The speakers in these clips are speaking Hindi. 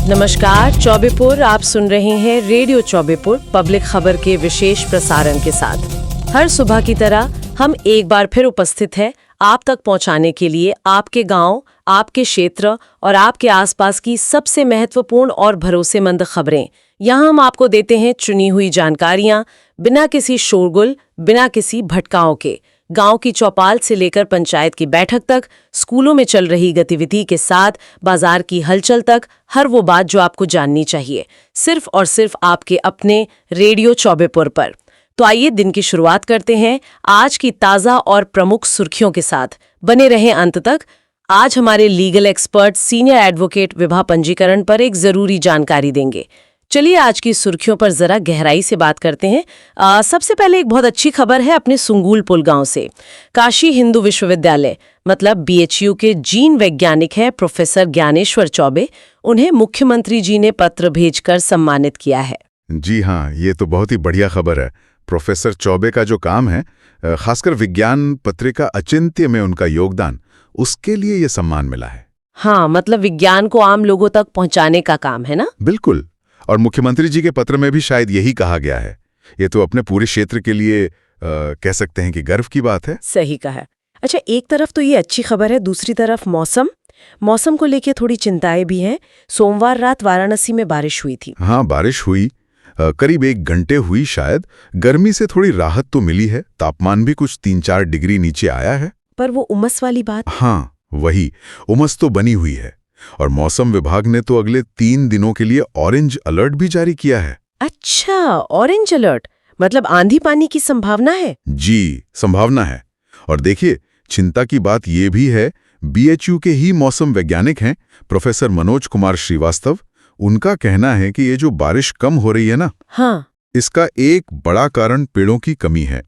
नमस्कार, चौबेपुर आप सुन रहे हैं रेडियो चौबेपुर पब्लिक खबर के विशेष प्रसारण के साथ। हर सुबह की तरह हम एक बार फिर उपस्थित हैं आप तक पहुंचाने के लिए आपके गांव, आपके क्षेत्र और आपके आसपास की सबसे महत्वपूर्ण और भरोसेमंद खबरें। यहां हम आपको देते हैं चुनी हुई जानकारियां, बिना किसी शोरगुल, बिना किसी भटकाओं के। गांव की चौपाल से लेकर पंचायत की बैठक तक, स्कूलों में चल रही गतिविधि के साथ बाजार की हलचल तक, हर वो बात जो आपको जाननी चाहिए, सिर्फ और सिर्फ आपके अपने रेडियो चौबेपुर पर। तो आइए दिन की शुरुआत करते हैं आज की ताज़ा और प्रमुख सुर्खियों के साथ। बने रहें अंत तक। आज हमारे legal expert senior advocate Vibha पंजीकरण पर एक ज़रूरी जानकारी देंगे। चलिए आज की सुर्खियों पर जरा गहराई से बात करते हैं। सबसे पहले एक बहुत अच्छी खबर है अपने सुंगुलपुल गांव से। काशी हिंदू विश्वविद्यालय मतलब BHU के जीन वैज्ञानिक हैं प्रोफेसर ज्ञानेश्वर चौबे। उन्हें मुख्यमंत्री जी ने पत्र भेजकर सम्मानित किया है। जी हाँ, ये तो बहुत ही बढ़िया खबर है। प्रोफेसर चौबे का जो काम है, खासकर विज्ञान पत्रिका अचिंत्य में उनका योगदान, उसके लिए ये सम्मान मिला है। हाँ, मतलब विज्ञान को आम लोगों तक पहुंचाने का काम है ना। बिल्कुल। और मुख्यमंत्री जी के पत्र में भी शायद यही कहा गया है। ये तो अपने पूरे क्षेत्र के लिए कह सकते हैं कि गर्व की बात है। सही कहा है। अच्छा, एक तरफ तो ये अच्छी खबर है, दूसरी तरफ मौसम को लेके थोड़ी चिंताएं भी हैं। सोमवार रात वाराणसी में बारिश हुई थी। हाँ, बारिश हुई, करीब 1 घंटे हुई शायद। गर्मी से थोड़ी राहत तो मिली है, तापमान भी कुछ 3-4 डिग्री नीचे आया है। पर वो उमस वाली बात। हाँ, वही उमस तो बनी हुई है। और मौसम विभाग ने तो अगले 3 दिनों के लिए ऑरेंज अलर्ट भी जारी किया है। अच्छा, ऑरेंज अलर्ट मतलब आंधी पानी की संभावना है। जी, संभावना है। और देखिए, चिंता की बात ये भी है, BHU के ही मौसम वैज्ञानिक हैं प्रोफेसर मनोज कुमार श्रीवास्तव। उनका कहना है कि ये जो बारिश कम हो रही है ना, हाँ, इसका एक बड़ा कारण पेड़ों की कमी है।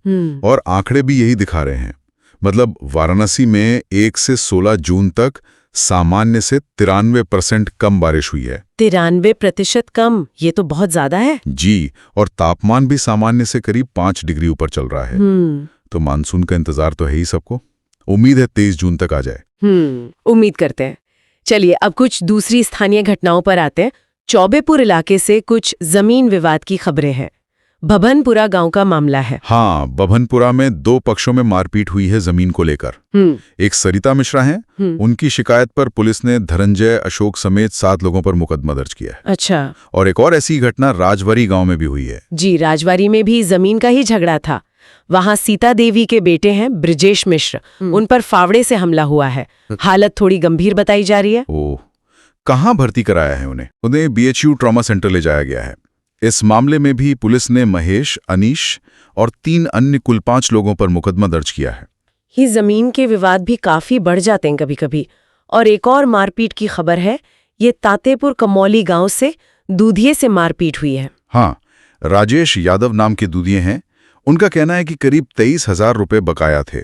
और आंकड़े भी यही दिखा रहे हैं। मतलब वाराणसी में 1 से 16 जून तक सामान्य से 93% कम बारिश हुई है। 93% कम, ये तो बहुत ज्यादा है। जी, और तापमान भी सामान्य से करीब 5 डिग्री ऊपर चल रहा है। तो मानसून का इंतजार तो है ही सबको। उम्मीद है 23 जून तक आ जाए। उम्मीद करते हैं। चलिए अब कुछ दूसरी स्थानीय घटनाओं पर आते हैं। चौबेपुर इलाके से कुछ जमीन विवाद की खबरें हैं। बभनपुरा गांव का मामला है। हाँ, बभनपुरा में 2 पक्षों में मारपीट हुई है जमीन को लेकर। एक सरिता मिश्रा हैं, उनकी शिकायत पर पुलिस ने धनंजय अशोक समेत 7 लोगों पर मुकदमा दर्ज किया है। अच्छा। और एक और ऐसी घटना राजवारी गांव में भी हुई है। जी, राजवारी में भी जमीन का ही झगड़ा था। वहां सीता देवी के बेटे हैं ब्रिजेश मिश्र, उन पर फावड़े से हमला हुआ है। हालत थोड़ी गंभीर बताई जा रही है। ओह, कहाँ भर्ती कराया है उन्हें BHU ट्रॉमा सेंटर ले जाया गया है। इस मामले में भी पुलिस ने महेश, अनीश और 3 अन्य कुल 5 लोगों पर मुकदमा दर्ज किया है। ये जमीन के विवाद भी काफी बढ़ जाते हैं कभी-कभी। और एक और मारपीट की खबर है, ये तातेपुर कमौली गांव से दूधिये से मारपीट हुई है। हाँ, राजेश यादव नाम के दूधिये हैं। उनका कहना है कि करीब 23,000 रुपये बकाया थे।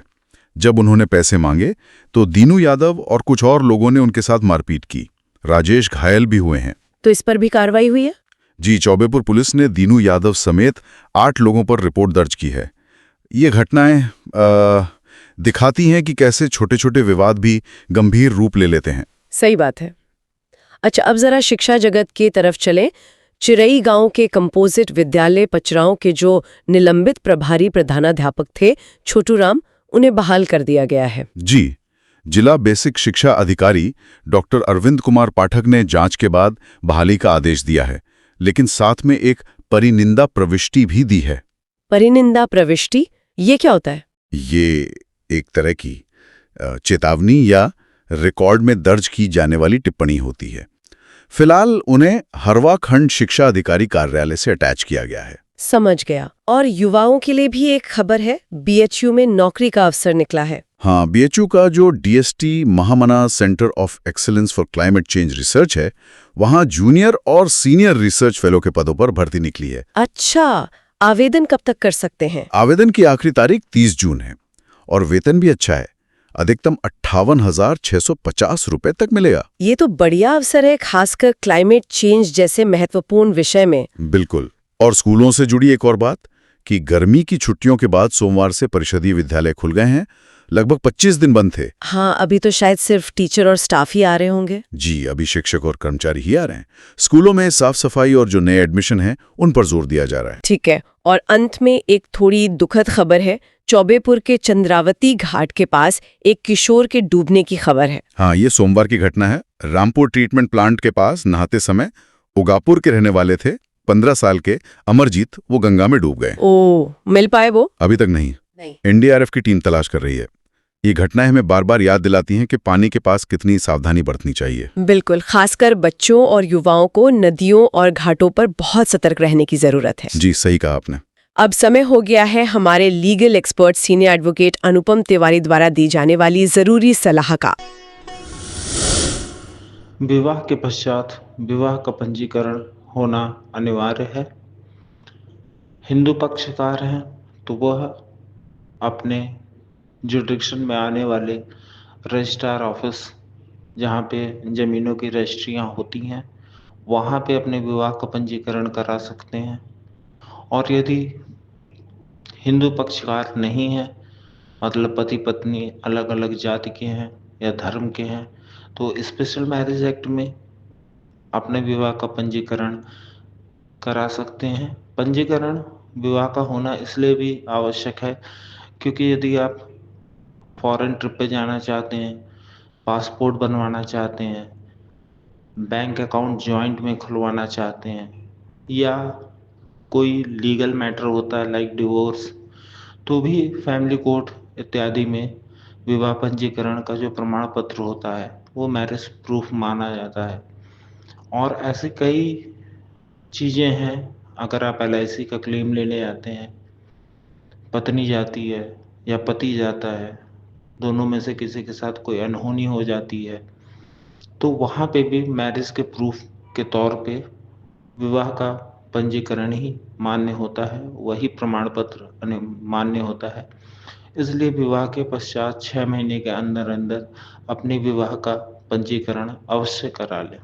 जब उन्होंने पैसे मांगे तो दीनू यादव और कुछ और लोगों ने उनके साथ मारपीट की। राजेश घायल भी हुए हैं। तो इस पर भी कार्रवाई हुई है? जी, चौबेपुर पुलिस ने दीनू यादव समेत 8 लोगों पर रिपोर्ट दर्ज की है। ये घटनाएं दिखाती हैं कि कैसे छोटे छोटे विवाद भी गंभीर रूप ले लेते हैं। सही बात है। अच्छा, अब जरा शिक्षा जगत की तरफ चलें। चिरई गांव के कंपोजिट विद्यालय पचराओं के जो निलंबित प्रभारी प्रधानाध्यापक थे छोटू राम, उन्हें बहाल कर दिया गया है। जी, जिला बेसिक शिक्षा अधिकारी डॉक्टर अरविंद कुमार पाठक ने जांच के बाद बहाली का आदेश दिया है, लेकिन साथ में एक परिनिंदा प्रविष्टि भी दी है। परिनिंदा प्रविष्टि, ये क्या होता है? ये एक तरह की चेतावनी या रिकॉर्ड में दर्ज की जाने वाली टिप्पणी होती है। फिलहाल उन्हें हरवा खंड शिक्षा अधिकारी कार्यालय से अटैच किया गया है। समझ गया। और युवाओं के लिए भी एक खबर है, BHU में नौकरी का अवसर निकला है। हाँ, BHU का जो DST Mahamana centre of excellence for climate change research है, वहाँ जूनियर और सीनियर रिसर्च फेलो के पदों पर भर्ती निकली है। अच्छा, आवेदन कब तक कर सकते हैं? आवेदन की आखिरी तारीख 30 जून है। और वेतन भी अच्छा है, अधिकतम 58,650 रुपए तक मिलेगा। ये तो बढ़िया अवसर है, खासकर क्लाइमेट चेंज जैसे महत्वपूर्ण विषय में। बिल्कुल। और स्कूलों से जुड़ी एक और बात कि गर्मी की छुट्टियों के बाद सोमवार से परिषदीय विद्यालय खुल गए हैं। लगभग 25 दिन बंद थे। हाँ, अभी तो शायद सिर्फ टीचर और स्टाफ ही आ रहे होंगे। जी, अभी शिक्षक और कर्मचारी ही आ रहे हैं। स्कूलों में साफ सफाई और जो नए एडमिशन हैं उन पर जोर दिया जा रहा है। ठीक है, और अंत में एक थोड़ी दुखद खबर है। चौबेपुर के चंद्रावती घाट के पास एक किशोर के डूबने की खबर है। हाँ, ये सोमवार की घटना है। रामपुर ट्रीटमेंट प्लांट के पास नहाते समय उगापुर के रहने वाले थे 15 साल के अमरजीत, वो गंगा में डूब गए। ओ, मिल पाए वो? अभी तक नहीं। एनडीआरएफ की टीम तलाश कर रही है। ये घटनाएं हमें बार बार याद दिलाती हैं कि पानी के पास कितनी सावधानी बरतनी चाहिए। बिल्कुल, खासकर बच्चों और युवाओं को नदियों और घाटों पर बहुत सतर्क रहने की जरूरत है। जी, सही कहा आपने। अब समय हो गया है हमारे लीगल एक्सपर्ट सीनियर एडवोकेट अनुपम तिवारी द्वारा दी जाने वाली जरूरी सलाह का। विवाह के पश्चात विवाह का पंजीकरण होना अनिवार्य है। हिंदू पक्षकार हैं तो वह अपने जुरिडिक्शन में आने वाले रजिस्ट्रार ऑफिस, जहाँ पे ज़मीनों की रजिस्ट्रियाँ होती हैं, वहाँ पे अपने विवाह का पंजीकरण करा सकते हैं। और यदि हिंदू पक्षकार नहीं है, मतलब पति पत्नी अलग अलग जाति के हैं या धर्म के हैं, तो स्पेशल मैरिज एक्ट में अपने विवाह का पंजीकरण करा सकते हैं। पंजीकरण विवाह का होना इसलिए भी आवश्यक है क्योंकि यदि आप फॉरेन ट्रिप पे जाना चाहते हैं, पासपोर्ट बनवाना चाहते हैं, बैंक अकाउंट जॉइंट में खुलवाना चाहते हैं, या कोई लीगल मैटर होता है लाइक डिवोर्स, तो भी फैमिली कोर्ट इत्यादि में विवाह पंजीकरण का जो प्रमाण पत्र होता है वो मैरिज प्रूफ माना जाता है। और ऐसे कई चीज़ें हैं। अगर आप LIC का क्लेम लेने जाते हैं, पत्नी जाती है या पति जाता है, दोनों में से किसी के साथ कोई अनहोनी हो जाती है, तो वहाँ पे भी मैरिज के प्रूफ के तौर पे विवाह का पंजीकरण ही मान्य होता है, वही प्रमाण पत्र मान्य होता है। इसलिए विवाह के पश्चात 6 महीने के अंदर अंदर अपने विवाह का पंजीकरण अवश्य करा लें।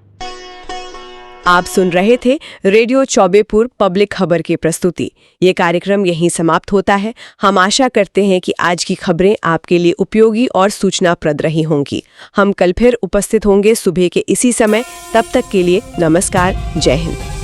आप सुन रहे थे रेडियो चौबेपुर पब्लिक खबर की प्रस्तुति। ये कार्यक्रम यहीं समाप्त होता है। हम आशा करते हैं कि आज की खबरें आपके लिए उपयोगी और सूचनाप्रद रही होंगी। हम कल फिर उपस्थित होंगे सुबह के इसी समय। तब तक के लिए नमस्कार, जय हिंद।